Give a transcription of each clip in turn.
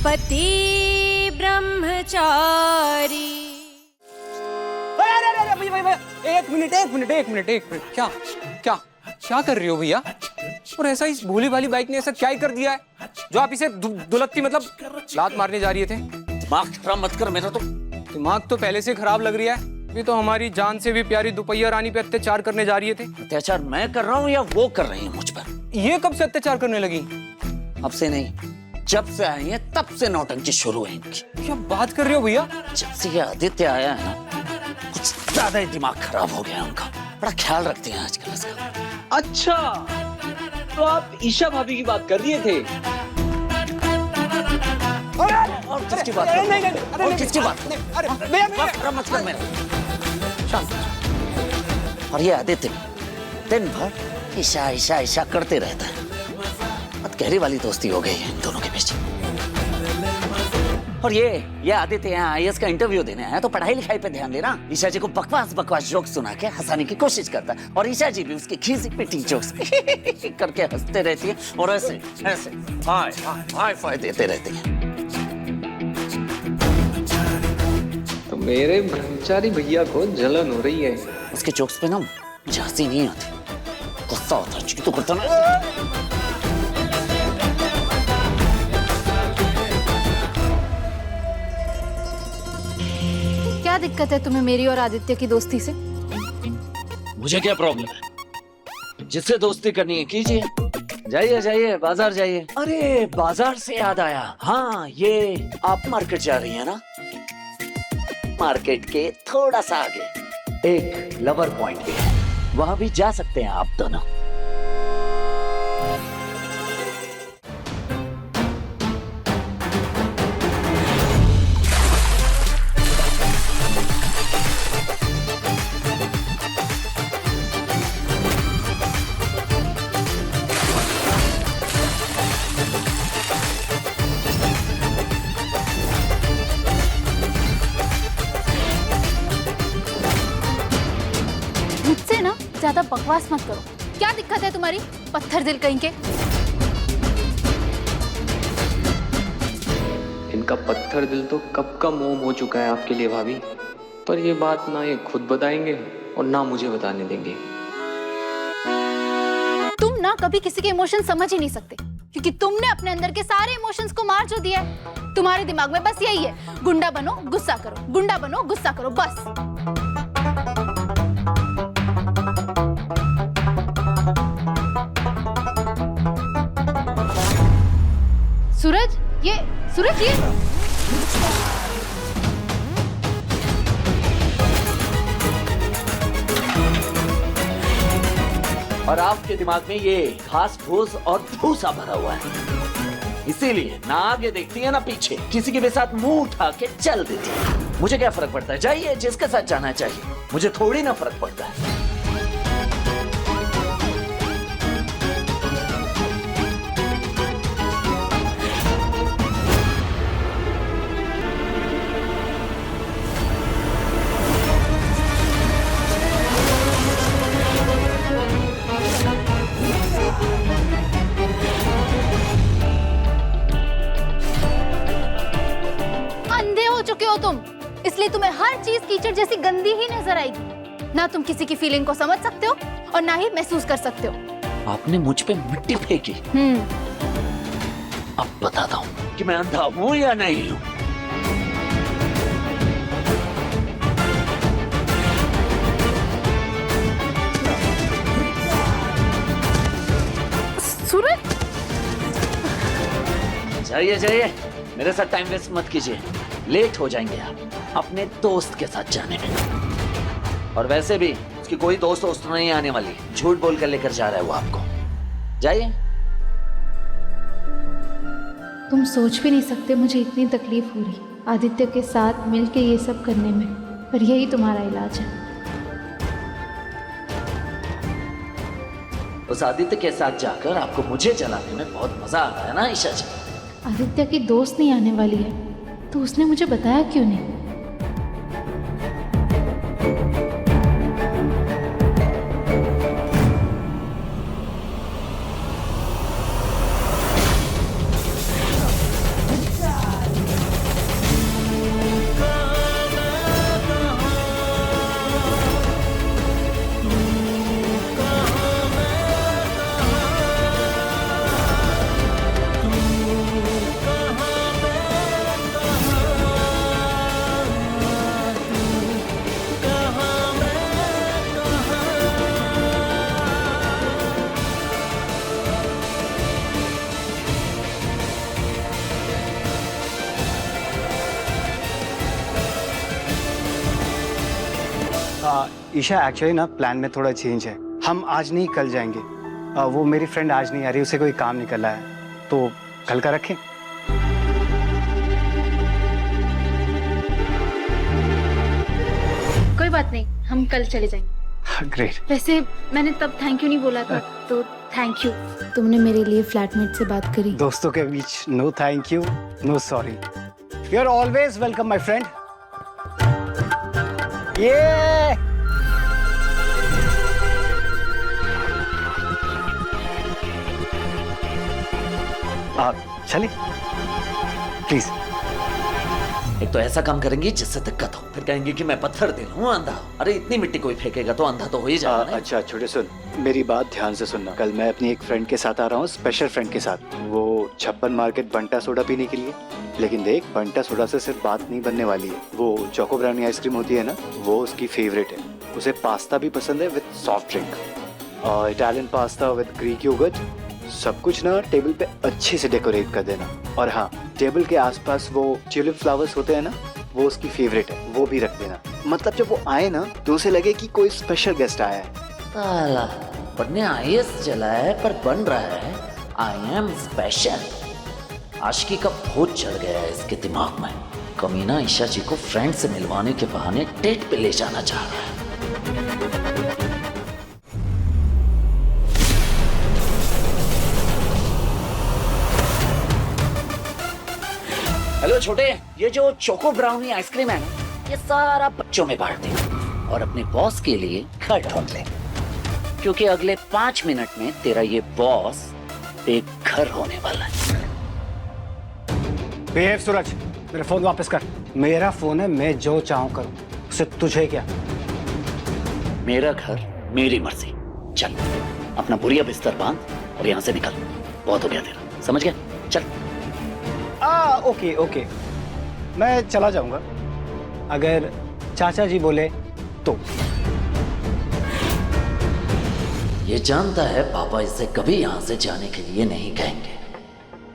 पति ब्रह्मचारी। एक मिनट क्या क्या क्या कर रही हो भैया? और ऐसा इस भोली भाली बाइक ने ऐसा क्या ही कर दिया है जो आप इसे दुलत्ती मतलब लात मारने जा रही थे? दिमाग खराब मत कर मेरा। तो दिमाग तो पहले से खराब लग रहा है। अभी तो हमारी जान से भी प्यारी दुपहिया रानी पे अत्याचार करने जा रही थे। अत्याचार मैं कर रहा हूँ या वो कर रही है मुझ पर? ये कब से अत्याचार करने लगी? अब से नहीं, जब से आई है तब से नौटंकी शुरू है इनकी। क्या बात कर रहे हो भैया? जब से ये आदित्य आया है ना, कुछ ज्यादा ही दिमाग खराब हो गया उनका। बड़ा ख्याल रखते हैं आजकल इसका। अच्छा, तो आप ईशा भाभी की बात कर रहे थे? और किसकी बात? और किसकी बात? अरे भैया खराब मत कर मेरा। शांत। और ये आदित्य दिन भर ईशा ईशा ईशा करते रहता है। बहुत गहरी वाली दोस्ती हो गई है इन दोनों के बीच। और ये आदित्य यहाँ आईएएस का इंटरव्यू देने आया तो पढ़ाई लिखाई पे ध्यान देना। ईशा जी को बकवास जोक सुना के हंसाने की कोशिश करता है और ईशा जी भी उसकी खीसी पिटी जोक्स करके हंसते रहती है और ऐसे ऐसे हाय फाय देते रहते हैं। तो मेरे ब्रह्मचारी भैया को जलन हो रही है। उसके जोक्स पे ना मुझे हंसी नहीं आती, गुस्सा होता है। तो करता ना। क्या दिक्कत है तुम्हें मेरी और आदित्य की दोस्ती से? मुझे क्या प्रॉब्लम है? जिससे दोस्ती करनी है कीजिए। जाइए जाइए, बाजार जाइए। अरे बाजार से याद आया, हाँ ये आप मार्केट जा रही है ना? मार्केट के थोड़ा सा आगे एक लवर पॉइंट भी है, वहां भी जा सकते हैं आप दोनों। मुझसे ना ज्यादा बकवास मत करो। क्या दिक्कत है तुम्हारी पत्थर दिल कहीं के? इनका पत्थर दिल तो कब का मोम हो चुका है आपके लिए भाभी, पर ये बात ना ये खुद बताएंगे और ना मुझे बताने देंगे। तुम ना कभी किसी के इमोशन समझ ही नहीं सकते, क्योंकि तुमने अपने अंदर के सारे इमोशंस को मार जो दिया है। तुम्हारे दिमाग में बस यही है, गुंडा बनो गुस्सा करो, गुंडा बनो गुस्सा करो, बस। सूरज ये और आपके दिमाग में ये घास फूस और भूसा भरा हुआ है, इसीलिए ना आगे देखती है ना पीछे, किसी के भी साथ मुंह उठा के चल देती है। मुझे क्या फर्क पड़ता है? जाइए जिसके साथ जाना चाहिए, मुझे थोड़ी ना फर्क पड़ता है। इसलिए तुम्हें हर चीज कीचड़ जैसी गंदी ही नजर आएगी। ना तुम किसी की फीलिंग को समझ सकते हो और ना ही महसूस कर सकते हो। आपने मुझ पे मिट्टी फेंकी। अब बताता हूँ कि मैं अंधा हूँ या नहीं हूँ। सूरज जाइए जाइए, मेरे साथ टाइम वेस्ट मत कीजिए, लेट हो जाएंगे आप अपने दोस्त के साथ जाने में। और वैसे भी उसकी कोई दोस्त नहीं आने वाली, झूठ बोल कर लेकर जा रहा है वो आपको। जाइए। तुम सोच भी नहीं सकते मुझे इतनी तकलीफ हो रही आदित्य के साथ मिलके ये सब करने में, पर यही तुम्हारा इलाज है। उस आदित्य के साथ जाकर आपको मुझे जलाने में बहुत मजा आ रहा है ना ईशा जी? आदित्य की दोस्त नहीं आने वाली है तो उसने मुझे बताया क्यों नहीं? ईशा एक्चुअली ना प्लान में थोड़ा चेंज है, हम आज नहीं कल जाएंगे। वो मेरी फ्रेंड आज नहीं आ रही, उसे कोई काम निकला है, तो कल का रखें। कोई बात नहीं, हम कल चले जाएंगे। ग्रेट। वैसे मैंने तब थैंक यू नहीं बोला था, तो थैंक यू। तुमने मेरे लिए फ्लैटमेट से बात करी। दोस्तों के बीच no thank you, no sorry. You are always welcome my friend. ये आप चलिए प्लीज। एक तो ऐसा काम करेंगे जिससे दिक्कत हो, फिर कहेंगे कि मैं पत्थर दिल हूँ, अंधा हूँ। अरे इतनी मिट्टी कोई फेंकेगा तो अंधा तो हो ही जाएगा ना। अच्छा छोटे सुन, मेरी बात ध्यान से सुनना। कल मैं अपनी एक फ्रेंड के साथ आ रहा हूँ, स्पेशल फ्रेंड के साथ। वो 56 मार्केट बंटा सोडा पीने के लिए। लेकिन देख, बंटा सोडा से सिर्फ बात नहीं बनने वाली है। वो चोको ब्राउनी आइसक्रीम होती है ना, वो उसकी फेवरेट है। उसे पास्ता भी पसंद है विद सॉफ्ट ड्रिंक, और Italian pasta with Greek yogurt. सब कुछ ना टेबल पे अच्छे से डेकोरेट कर देना। और हाँ, टेबल के आसपास वो ट्यूलिप फ्लावर्स होते हैं ना, वो उसकी फेवरेट है, वो भी रख देना। मतलब जब वो आए ना तो उसे लगे कि कोई स्पेशल गेस्ट आया है। ताला पढ़ने IAS चला है पर बन रहा है आई एम स्पेशल। आशिकी का भूत चढ़ गया है इसके दिमाग में। कमीना ईशा जी को फ्रेंड से मिलवाने के बहाने डेट पे ले जाना चाह रहा है। हेलो छोटे, ये जो चोको ब्राउनी आइसक्रीम है ना, ये सारा बच्चों में बांट दे और अपने बॉस के लिए घर ढूंढ ले, क्योंकि अगले 5 मिनट में तेरा ये बॉस बेघर होने वाला है। बेहद सूरज, मेरा फोन वापस कर। मेरा फोन है, मैं जो चाहूँ करूँ, उसे तुझे क्या। मेरा घर मेरी मर्जी। चल अपना बुरिया बिस्तर बांध और यहाँ से निकल। बहुत हो गया तेरा, समझ गया? चल। ओके ओके, मैं चला जाऊंगा अगर चाचा जी बोले तो। ये जानता है पापा इसे कभी यहाँ से जाने के लिए नहीं कहेंगे,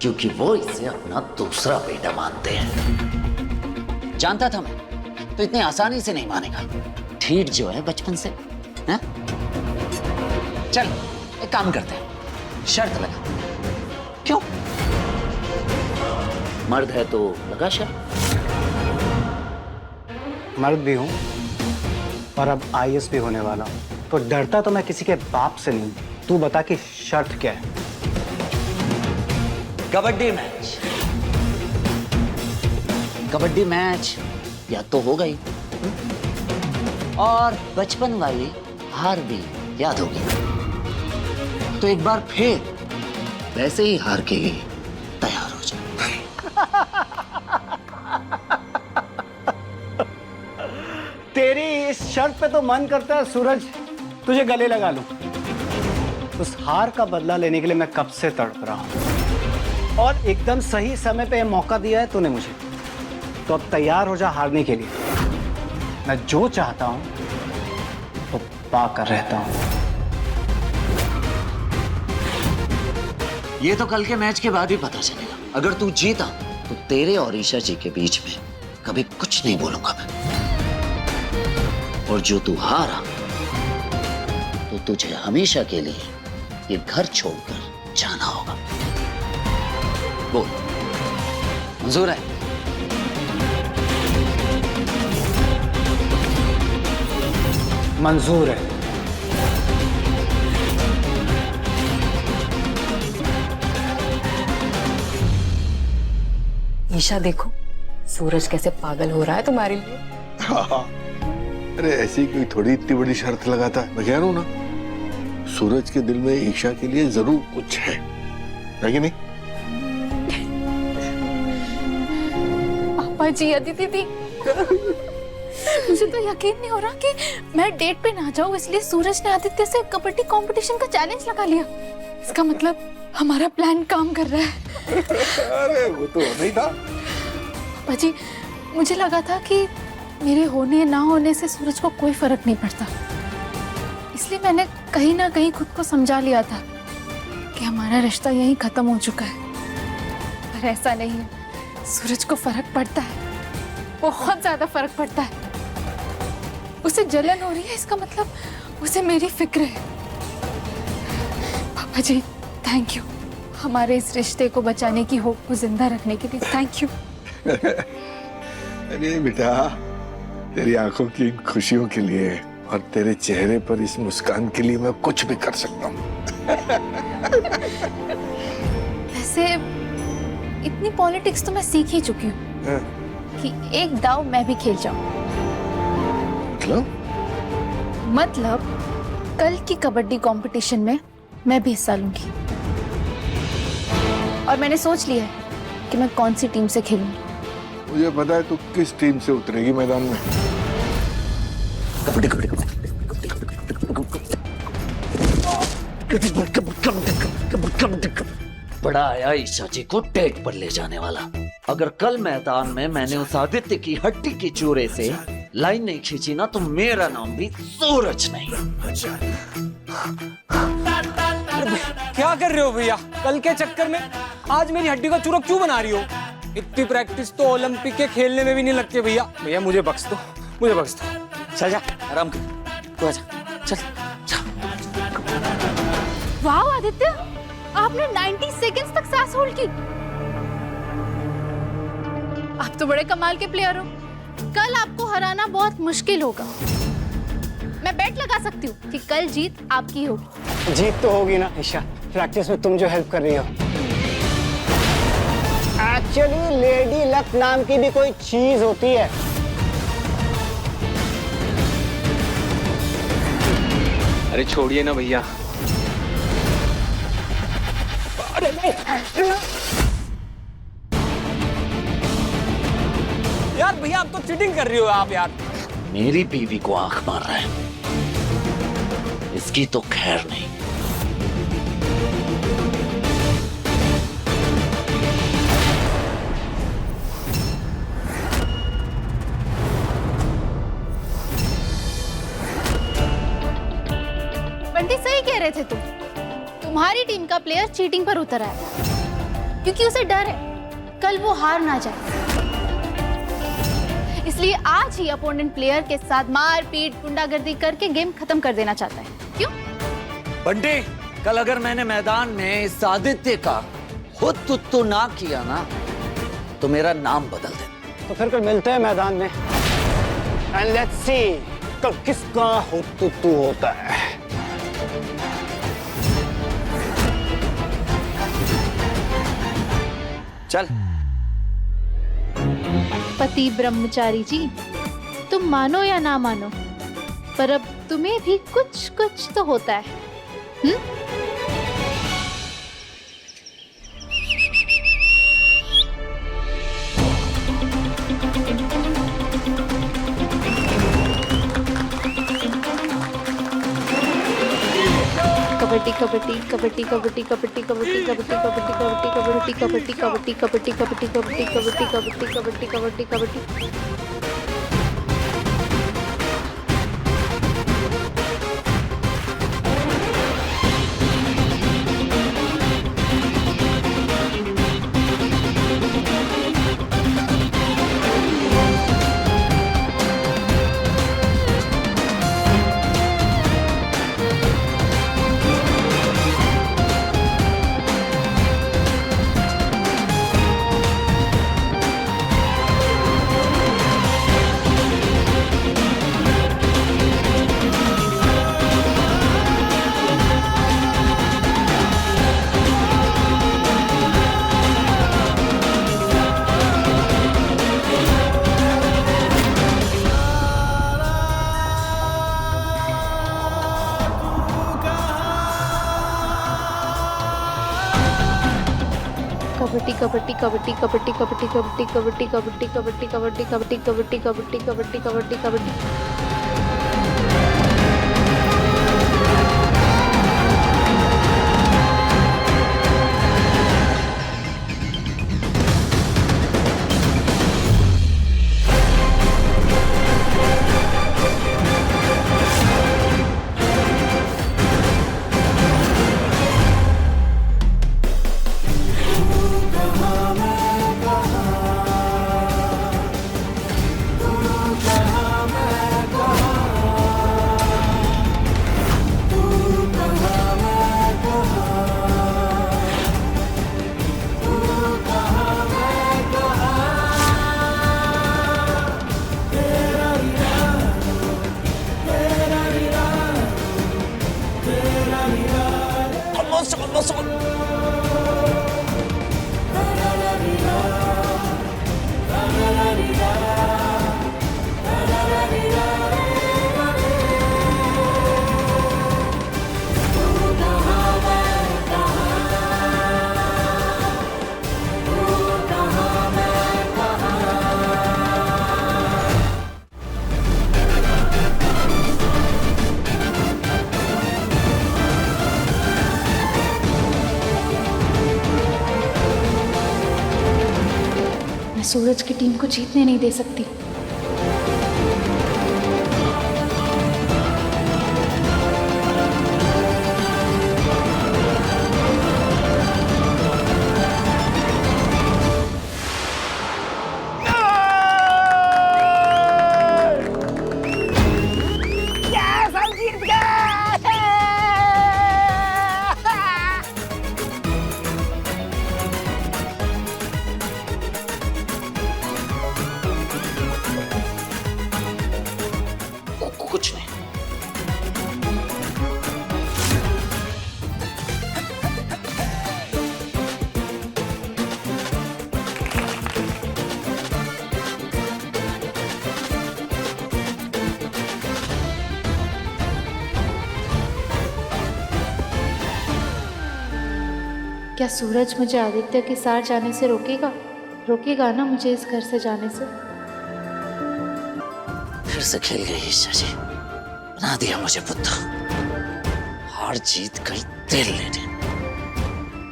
क्योंकि वो इसे अपना दूसरा बेटा मानते हैं। जानता था मैं, तो इतनी आसानी से नहीं मानेगा। ठीक जो है बचपन से है? चल एक काम करते हैं, शर्त लगा। क्यों? मर्द है तो लगा शर्त। मर्द भी हूँ और अब IAS भी होने वाला हूँ, तो डरता तो मैं किसी के बाप से नहीं। तू बता कि शर्त क्या है? कबड्डी मैच। कबड्डी मैच या तो हो गई, और बचपन वाली हार भी याद होगी। तो एक बार फिर वैसे ही हार के लिए तैयार हो जा। तेरी इस शर्त पे तो मन करता है सूरज, तुझे गले लगा लूं। उस हार का बदला लेने के लिए मैं कब से तड़प रहा हूं, और एकदम सही समय पे मौका दिया है तूने मुझे। तो अब तैयार हो जा हारने के लिए। मैं जो चाहता हूं वो पाकर रहता हूं। ये तो कल के मैच के बाद ही पता चलेगा। अगर तू जीता तो तेरे और ईशा जी के बीच में कभी कुछ नहीं बोलूंगा मैं, और जो तू हारा तो तुझे हमेशा के लिए ये घर छोड़कर जाना होगा। बोल, मंजूर है? मंजूर है। ईशा देखो, सूरज कैसे पागल हो रहा है तुम्हारे लिए। अरे ऐसी कोई थोड़ी इतनी बड़ी शर्त लगाता है। मैं कह रहा हूँ ना, सूरज के दिल में ईशा के लिए जरूर कुछ है कि नहीं? पापा जी, अदिति दी, मुझे तो यकीन नहीं हो रहा कि मैं डेट पे ना जाऊं, इसलिए सूरज ने आदित्य से कबड्डी कंपटीशन का चैलेंज लगा लिया। इसका मतलब हमारा प्लान काम कर रहा है। अरे वो तो नहीं था। पापा जी, मुझे लगा था कि मेरे होने ना होने से सूरज को कोई फर्क नहीं पड़ता, इसलिए मैंने कहीं ना कहीं खुद को समझा लिया था कि हमारा रिश्ता यहीं खत्म हो चुका है। पर ऐसा नहीं है, सूरज को फर्क पड़ता है, बहुत ज्यादा फर्क पड़ता है। उसे जलन हो रही है, इसका मतलब उसे मेरी फिक्र है। पापा जी थैंक यू, हमारे इस रिश्ते को बचाने की होप को जिंदा रखने के लिए थैंक यू। अरे बेटा, तेरी आंखों की इन खुशियों के लिए और तेरे चेहरे पर इस मुस्कान के लिए मैं कुछ भी कर सकता हूँ। वैसे इतनी पॉलिटिक्स तो मैं सीख ही चुकी हूँ कि एक दाव मैं भी खेल जाऊं। मतलब कल की कबड्डी कंपटीशन में मैं भी हिस्सा लूंगी और मैंने सोच लिया है कि मैं कौन सी टीम से खेलूंगी। मुझे पता है तू किस टीम से उतरेगी मैदान में। कबड्डी कबड्डी बड़ा आया ईशा जी को टेक पर ले जाने वाला। अगर कल मैदान में मैंने उस आदित्य की हड्डी के चूरे से लाइन नहीं खींची ना तो मेरा नाम भी सूरज नहीं। क्या कर रहे हो भैया? कल के चक्कर में आज मेरी हड्डी का चूरक क्यों बना रही हो? इतनी प्रैक्टिस तो ओलंपिक के खेलने में भी नहीं लगती भैया। भैया मुझे बख्श दो, मुझे बख्श दो। चल जा, आराम कर, तू आजा, चल। वाह आदित्य, आपने 90 सेकंड्स तक सांस होल्ड की। आप तो बड़े कमाल के प्लेयर हो। कल आपको हराना बहुत मुश्किल होगा। मैं बेट लगा सकती हूँ कि कल जीत आपकी होगी। जीत तो होगी ना ईशा, प्रैक्टिस में तुम जो हेल्प कर रही हो। एक्चुअली लेडी लक नाम की भी कोई चीज होती है। अरे छोड़िए ना भैया। यार भैया आप तो चीटिंग कर रही हो आप यार। मेरी बीवी को आंख मार रहा है, इसकी तो खैर नहीं। बंटी सही कह रहे थे तुम। तुम्हारी टीम का प्लेयर चीटिंग पर उतर आया क्योंकि उसे डर है कल वो हार ना जाए। इसलिए आज ही अपोनेंट प्लेयर के साथ मारपीट गुंडागर्दी करके गेम खत्म कर देना चाहता है। क्यों? बंटी, कल अगर मैंने मैदान में इस आदित्य का खुद तुत्तू ना किया ना तो मेरा नाम बदल दे। तो फिर कल मिलते हैं मैदान में एंड लेट्स सी कल किसका हुत्तुत्तू होता है। चल। पति ब्रह्मचारी जी, तुम मानो या ना मानो, पर अब तुम्हें भी कुछ कुछ तो होता है। कबड्डी कबड्डी कबड्डी कबड्डी कबड्डी कबड्डी कबड्डी कबड्डी कबड्डी कबड्डी कबड्डी कबड्डी कबड्डी कबड्डी कबड्डी कबड्डी कबड्डी कबड्डी। कबड्डी कबड्डी कबड्डी कबड्डी कबड्डी कबड्डी कबड्डी कबड्डी कबड्डी कबड्डी कबड्डी कबड्डी कबड्डी कबड्डी कबड्डी। मैं सूरज की टीम को जीतने नहीं दे सकती। कुछ नहीं। क्या सूरज मुझे आदित्य के साथ जाने से रोकेगा? रोकेगा ना मुझे इस घर से जाने से? फिर से खेल गई ईशा जी, बना दिया मुझे बुद्धा। हार जीत गई दिल लेने,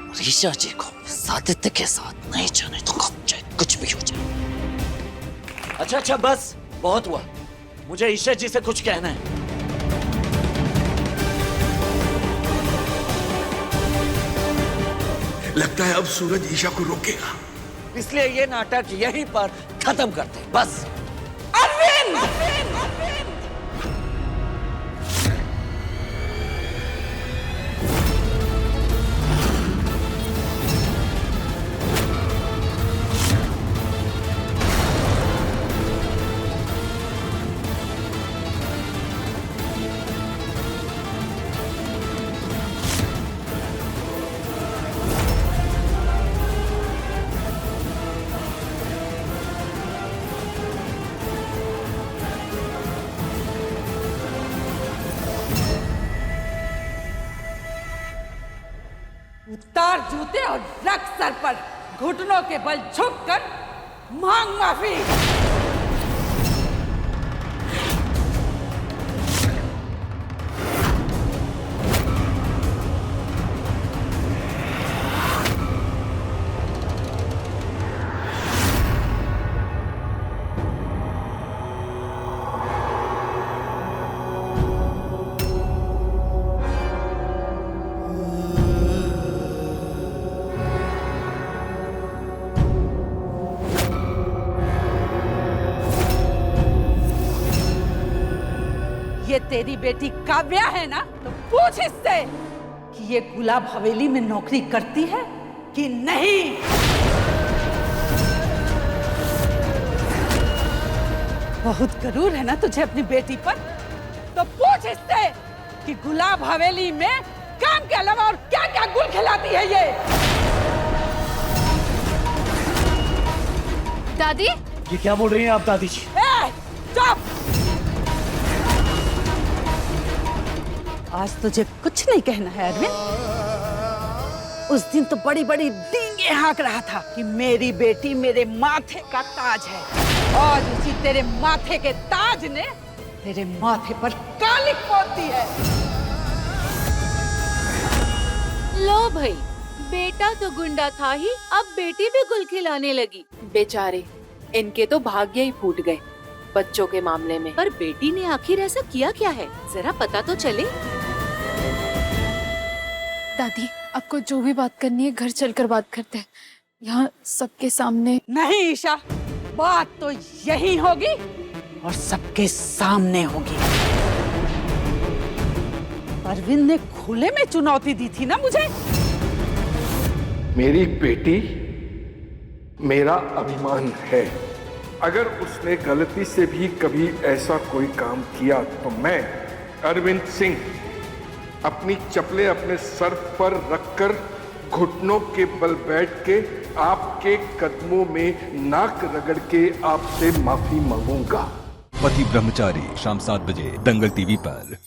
और ईशा जी को आदित्य के साथ नहीं जाने दूंगा, चाहे कुछ भी हो जाए। अच्छा अच्छा बस, बहुत हुआ। मुझे ईशा जी से कुछ कहना है। लगता है अब सूरज ईशा को रोकेगा, इसलिए ये नाटक यहीं पर खत्म करते हैं, बस। अरविंद! उतार जूते और रख सर पर, घुटनों के बल झुककर मांग माफी। ये तेरी बेटी काव्या है ना, तो पूछ इससे कि ये गुलाब हवेली में नौकरी करती है कि नहीं। बहुत गरूर है ना तुझे अपनी बेटी पर, तो पूछ इससे कि गुलाब हवेली में काम के अलावा और क्या क्या गुल खिलाती है ये। दादी, ये क्या बोल रही हैं आप दादी जी? चुप! आज तुझे कुछ नहीं कहना है अरविंद। उस दिन तो बड़ी बड़ी डींगे हाँक रहा था कि मेरी बेटी मेरे माथे का ताज है। आज उसी तेरे माथे के ताज ने तेरे माथे पर कालिक पोत दी है। लो भाई, बेटा तो गुंडा था ही, अब बेटी भी गुल खिलाने लगी। बेचारे, इनके तो भाग्य ही फूट गए बच्चों के मामले में। पर बेटी ने आखिर ऐसा किया क्या है, जरा पता तो चले। दादी, आपको जो भी बात करनी है घर चलकर बात करते हैं, यहाँ सबके सामने नहीं ईशा, बात तो यही होगी और सबके सामने होगी। अरविंद ने खुले में चुनौती दी थी ना मुझे। मेरी बेटी मेरा अभिमान है। अगर उसने गलती से भी कभी ऐसा कोई काम किया तो मैं अरविंद सिंह अपनी चप्पलें अपने सर पर रखकर घुटनों के बल बैठ के आपके कदमों में नाक रगड़ के आपसे माफी मांगूंगा। पति ब्रह्मचारी, शाम 7 बजे दंगल टीवी पर।